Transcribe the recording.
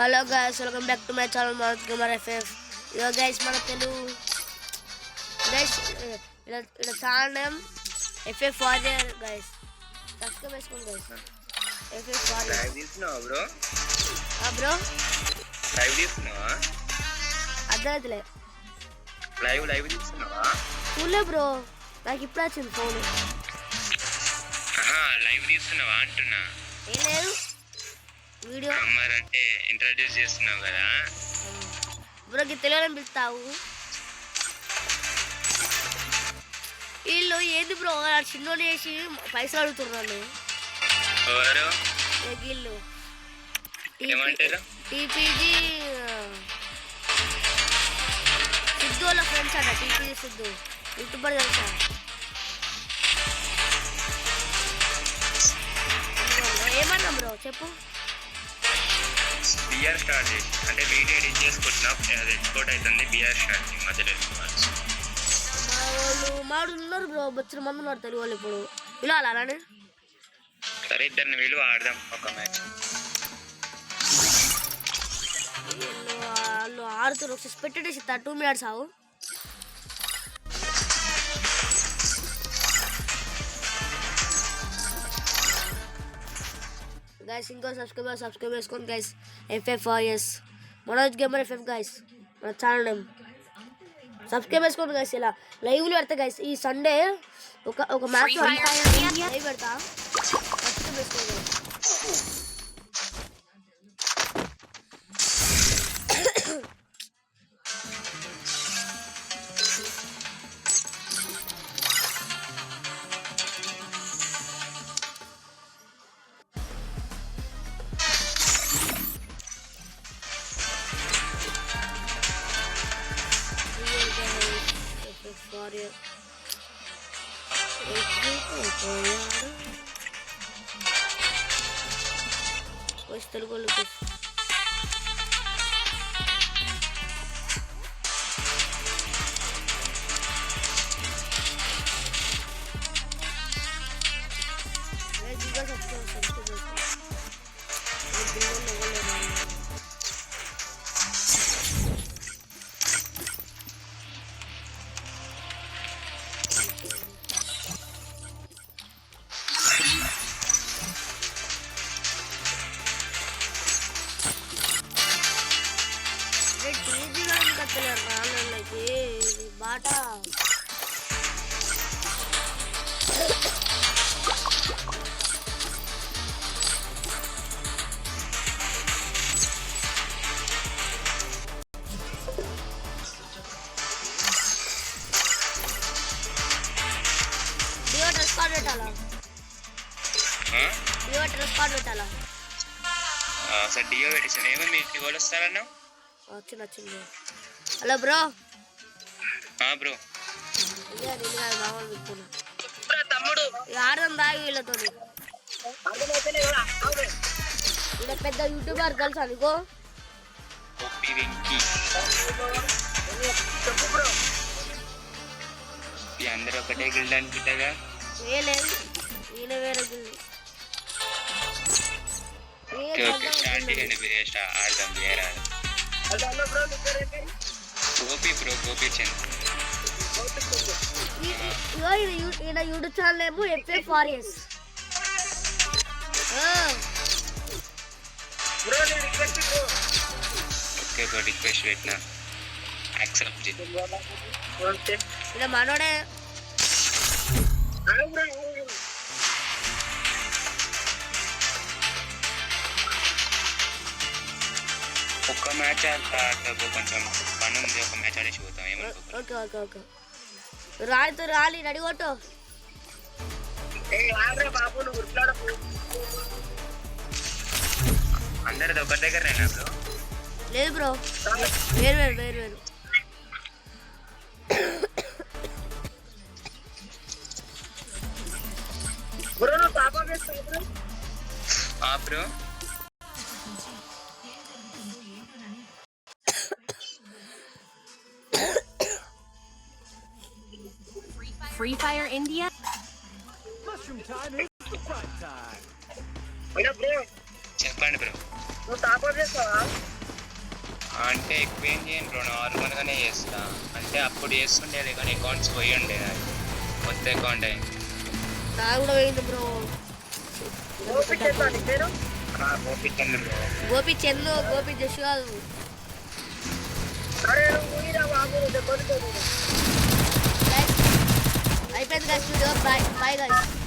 Hello guys, welcome back to my channel Manoj gamer FF. ఇదో guys మన Telugu guys ఇలా channel name FF warrior guys. Subscribe చేసుకోండి guys. FF warrior live తీస్తున్నావా bro? Bro live తీస్తున్నావా? అర్థమైతలే. Live తీస్తున్నావా? చూలే బ్రో, నాకు ఇప్పుడు వచ్చింది ఫోన్. లైవ్ తీస్తున్నావా అంటున్నా. ఏం లేదు, వీడియో అంటే ఇంట్రడ్యూస్ చేస్తున్నావు కదా బ్రోకి తెలియని పిలుస్తావు. వీళ్ళు ఏంది బ్రో చిన్నోని చేసి పైసలు అడుగుతున్నాను. ఎవరు వీళ్ళు ఏమంటారు? టీపీజీ సిద్ధు వాళ్ళ ఫ్రెండ్స్ అంట. టీపీజీ సిద్ధు యూట్యూబర్ తెలుసా? ఏమన్నా బ్రో చెప్పు. బిఆర్ స్టార్ట్ చేసి అంటే వీడియో ఎడిట్ చేసుకుంటున్నాం, అది ఎక్స్పోర్ట్ అవుతుంది. బిఆర్ స్టార్ట్ చేసి మధ్యలో మా వాళ్ళు ఉన్నారు బ్రో, బొచ్చిన మంది ఉన్నారు తెలుగు వాళ్ళు. ఇప్పుడు ఇలా అలానే సరే ఇద్దరిని వీళ్ళు ఆడదాం ఒక మ్యాచ్. వాళ్ళు ఆడుతారు. ఒకసారి పెట్టేసి 2 minutes ఆవు. గైస్ ఇంకో సబ్స్క్రైబ్ చేసుకోండి guys. FF is Manoj gamer FF guys మన ఛానల్ నేమ్. సబ్స్క్రైబ్ చేసుకోండి గైస్. ఇలా లైవ్లు పెడతా గైస్. ఈ సండే ఒక మ్యాచ్ లైవ్ పెడతా. సబ్స్క్రైబ్ చేసుకోండి. తెలుగు రాళ్ళకి బాట డ్రెస్ కార్డ్ పెట్టాలా? డ్రెస్ కార్డ్ పెట్టాలా? సార్ డియో పెట్టేసాను. ఏమో మీకు వాళ్ళు వస్తారన్నా? వచ్చింది. Hello bro. బ్రో తమ్ముడు ఆడదాం దాగి వీళ్ళతో. ఇలా పెద్ద యూట్యూబర్ తెలుసా నీకు? అందరూ ఒకటే గిల్డ్ అనుకుంటాగా. లేదు, ఈయన వేరే గిల్డ్. ఆడదాం వేరే యూట్యూబ్ ఛానల్ ఏమో ఎఫ్ఎఫ్ వారియర్స్. రిక్వెస్ట్ పెట్టినా యాక్సెప్ట్ ఇలా మనోడే. ఒక్క మ్యాచ్ కొంచెం పని ఉంది, ఒక మ్యాచ్ ఆడేసి పోతాం. ఓకే ఓకే ఓకే రాలితో రాలి రెడీ కొట్టు. అందరిది ఒకరి దగ్గరేనా బ్రో? లేదు బ్రో, వేరు bro. Free Fire India. Mushroom time is prime time. చెప్పండి బ్రో. నువ్వు టాప్ చేస్తావా? అంటే ఎక్కువ ఏం చేయను బ్రో, నార్మల్గానే చేస్తా. అంటే అప్పుడు చేస్తుండేది కానీ అకౌంట్స్ పోయి ఉండేది, అది కొత్త అకౌంట్ అయింది. నా కూడా పోయింది బ్రో. గోపి చంద్ర బ్రో. గోపి చందు, గోపి జష్ కాదు. Guys, అయిపోయింది guys, video. Bye guys.